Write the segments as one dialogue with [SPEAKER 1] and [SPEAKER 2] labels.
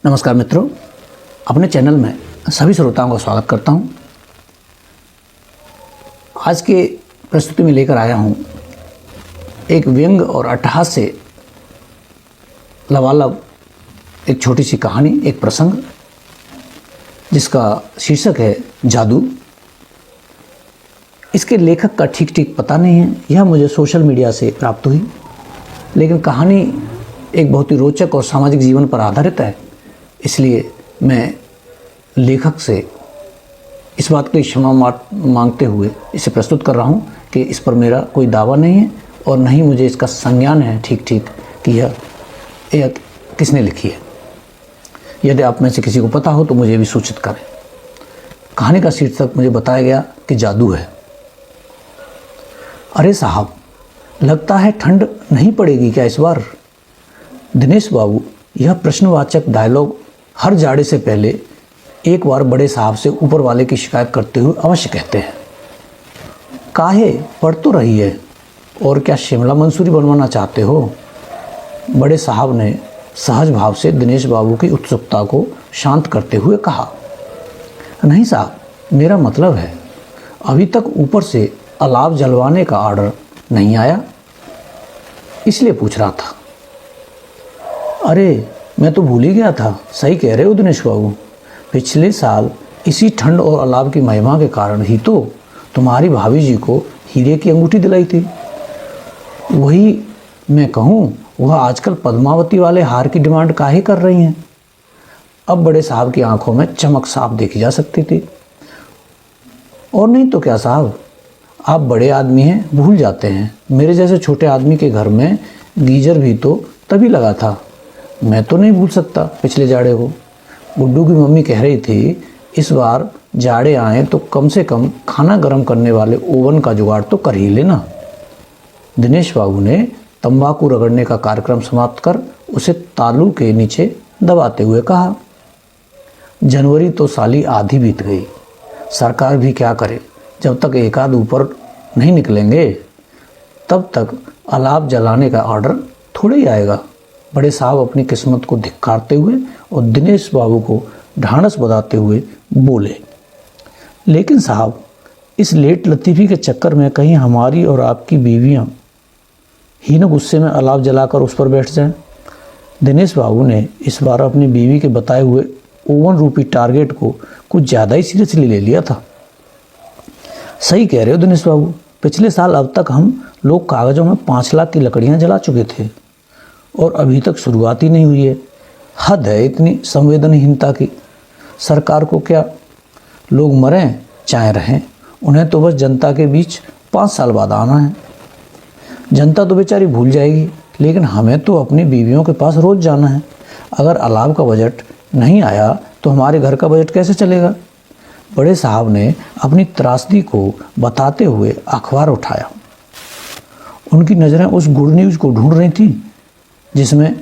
[SPEAKER 1] नमस्कार मित्रों, अपने चैनल में सभी श्रोताओं का स्वागत करता हूं। आज के प्रस्तुति में लेकर आया हूं एक व्यंग और अट्टहास से लबालब एक छोटी सी कहानी, एक प्रसंग जिसका शीर्षक है जादू। इसके लेखक का ठीक पता नहीं है, यह मुझे सोशल मीडिया से प्राप्त हुई, लेकिन कहानी एक बहुत ही रोचक और सामाजिक जीवन पर आधारित है। इसलिए मैं लेखक से इस बात की क्षमा मांगते हुए इसे प्रस्तुत कर रहा हूँ कि इस पर मेरा कोई दावा नहीं है और न ही मुझे इसका संज्ञान है ठीक कि यह किसने लिखी है। यदि आप में से किसी को पता हो तो मुझे भी सूचित करें। कहानी का शीर्षक मुझे बताया गया कि जादू है। अरे साहब, लगता है ठंड नहीं पड़ेगी क्या इस बार? दिनेश बाबू यह प्रश्नवाचक डायलॉग हर जाड़े से पहले एक बार बड़े साहब से ऊपर वाले की शिकायत करते हुए अवश्य कहते हैं। काहे पढ़ तो रही है, और क्या शिमला मंसूरी बनवाना चाहते हो? बड़े साहब ने सहज भाव से दिनेश बाबू की उत्सुकता को शांत करते हुए कहा, नहीं साहब, मेरा मतलब है अभी तक ऊपर से अलाव जलवाने का ऑर्डर नहीं आया, इसलिए पूछ रहा था। अरे मैं तो भूल ही गया था, सही कह रहे हो दिनेश बाबू। पिछले साल इसी ठंड और अलाव की महिमा के कारण ही तो तुम्हारी भाभी जी को हीरे की अंगूठी दिलाई थी। वही मैं कहूँ, वह आजकल पद्मावती वाले हार की डिमांड काहे कर रही हैं? अब बड़े साहब की आंखों में चमक साफ देखी जा सकती थी। और नहीं तो क्या साहब, आप बड़े आदमी हैं, भूल जाते हैं। मेरे जैसे छोटे आदमी के घर में गीजर भी तो तभी लगा था। मैं तो नहीं भूल सकता पिछले जाड़े को। गुड्डू की मम्मी कह रही थी इस बार जाड़े आए तो कम से कम खाना गर्म करने वाले ओवन का जुगाड़ तो कर ही लेना। दिनेश बाबू ने तंबाकू रगड़ने का कार्यक्रम समाप्त कर उसे तालू के नीचे दबाते हुए कहा, जनवरी तो साली आधी बीत गई। सरकार भी क्या करे, जब तक एक आध ऊपर नहीं निकलेंगे तब तक अलाव जलाने का ऑर्डर थोड़े ही आएगा। बड़े साहब अपनी किस्मत को धिक्कारते हुए और दिनेश बाबू को ढांढस बताते हुए बोले, लेकिन साहब, इस लेट लतीफ़ी के चक्कर में कहीं हमारी और आपकी बीवियां ही न गुस्से में अलाव जलाकर उस पर बैठ जाएं। दिनेश बाबू ने इस बार अपनी बीवी के बताए हुए ओवन रूपी टारगेट को कुछ ज़्यादा ही सीरियसली ले लिया था। सही कह रहे हो दिनेश बाबू, पिछले साल अब तक हम लोग कागज़ों में 5 लाख की लकड़ियाँ जला चुके थे और अभी तक शुरुआत ही नहीं हुई है। हद है इतनी संवेदनहीनता की। सरकार को क्या, लोग मरें चाहे रहें, उन्हें तो बस जनता के बीच 5 साल बाद आना है। जनता तो बेचारी भूल जाएगी, लेकिन हमें तो अपनी बीवियों के पास रोज़ जाना है। अगर अलाव का बजट नहीं आया तो हमारे घर का बजट कैसे चलेगा? बड़े साहब ने अपनी त्रासदी को बताते हुए अखबार उठाया। उनकी नज़रें उस गुड न्यूज़ को ढूंढ रही थीं जिसमें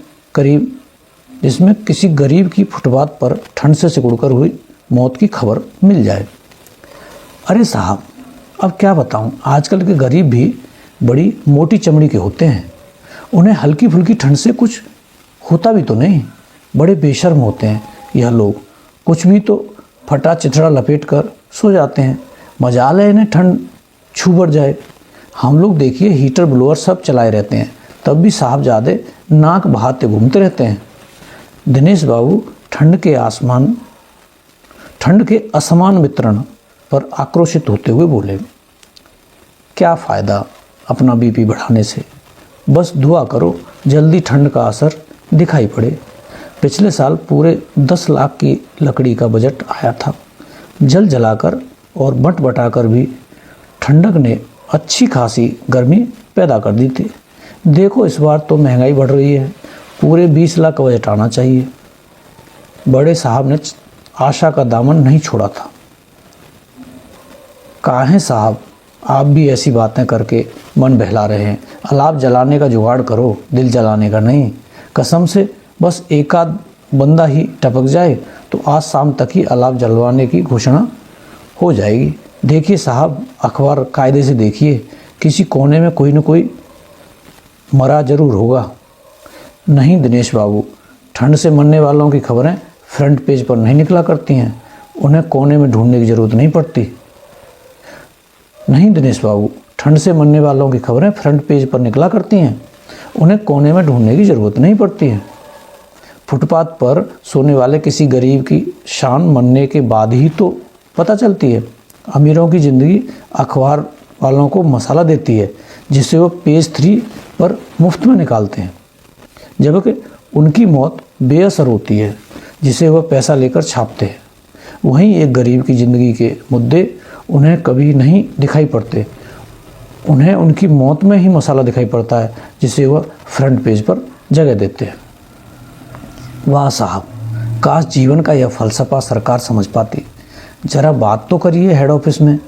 [SPEAKER 1] किसी गरीब की फुटपाथ पर ठंड से सिकुड़कर हुई मौत की खबर मिल जाए। अरे साहब, अब क्या बताऊं, आजकल के गरीब भी बड़ी मोटी चमड़ी के होते हैं। उन्हें हल्की फुल्की ठंड से कुछ होता भी तो नहीं। बड़े बेशर्म होते हैं यह लोग, कुछ भी तो फटा चिथड़ा लपेट कर सो जाते हैं। मजाल है इन्हें ठंड छू बढ़ जाए। हम लोग देखिए हीटर ब्लोअर सब चलाए रहते हैं, तब भी साहबजादे नाक बहाते घूमते रहते हैं। दिनेश बाबू ठंड के असमान वितरण पर आक्रोशित होते हुए बोले, क्या फ़ायदा अपना बीपी बढ़ाने से? बस दुआ करो जल्दी ठंड का असर दिखाई पड़े। पिछले साल पूरे 10 लाख की लकड़ी का बजट आया था। जल जलाकर और बट बटाकर भी ठंडक ने अच्छी खासी गर्मी पैदा कर दी थी। देखो इस बार तो महंगाई बढ़ रही है, पूरे 20 लाख का बजट आना चाहिए। बड़े साहब ने आशा का दामन नहीं छोड़ा था। काहे साहब, आप भी ऐसी बातें करके मन बहला रहे हैं। अलाव जलाने का जुगाड़ करो, दिल जलाने का नहीं। कसम से बस एक आध बंदा ही टपक जाए तो आज शाम तक ही अलाव जलवाने की घोषणा हो जाएगी। देखिए साहब, अखबार कायदे से देखिए, किसी कोने में कोई न कोई मरा जरूर होगा। नहीं दिनेश बाबू, ठंड से मरने वालों की खबरें फ्रंट पेज पर नहीं निकला करती हैं, उन्हें कोने में ढूंढने की ज़रूरत नहीं पड़ती। नहीं दिनेश बाबू, ठंड से मरने वालों की खबरें फ्रंट पेज पर निकला करती हैं, उन्हें कोने में ढूंढने की ज़रूरत नहीं पड़ती है। फुटपाथ पर सोने वाले किसी गरीब की शान मरने के बाद ही तो पता चलती है। अमीरों की ज़िंदगी अखबार वालों को मसाला देती है, जिसे वो पेज 3 पर मुफ्त में निकालते हैं, जबकि उनकी मौत बेअसर होती है, जिसे वह पैसा लेकर छापते हैं। वहीं एक गरीब की ज़िंदगी के मुद्दे उन्हें कभी नहीं दिखाई पड़ते, उन्हें उनकी मौत में ही मसाला दिखाई पड़ता है, जिसे वह फ्रंट पेज पर जगह देते हैं। वाह साहब, काश जीवन का यह फ़लसफ़ा सरकार समझ पाती। ज़रा बात तो करिए हेड ऑफिस में,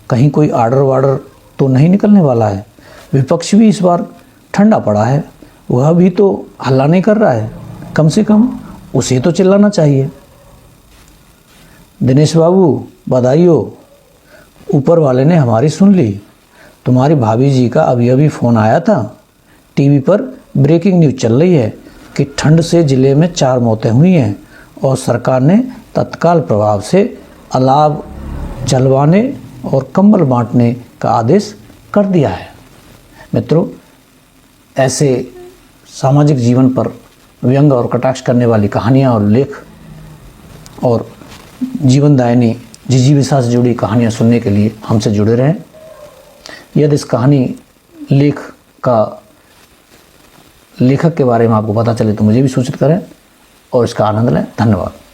[SPEAKER 1] कहीं कोई आर्डर वार्डर तो नहीं निकलने वाला है। विपक्ष भी इस बार ठंडा पड़ा है, वह भी तो हल्ला नहीं कर रहा है, कम से कम उसे तो चिल्लाना चाहिए। दिनेश बाबू बधाई हो, ऊपर वाले ने हमारी सुन ली। तुम्हारी भाभी जी का अभी अभी फ़ोन आया था, टीवी पर ब्रेकिंग न्यूज़ चल रही है कि ठंड से ज़िले में 4 मौतें हुई हैं और सरकार ने तत्काल प्रभाव से अलाव जलवाने और कंबल बांटने का आदेश कर दिया है। मित्रों, ऐसे सामाजिक जीवन पर व्यंग और कटाक्ष करने वाली कहानियाँ और लेख और जीवनदायिनी जिजीविषा से जुड़ी कहानियाँ सुनने के लिए हमसे जुड़े रहें। यदि इस कहानी लेख का लेखक के बारे में आपको पता चले तो मुझे भी सूचित करें और इसका आनंद लें। धन्यवाद।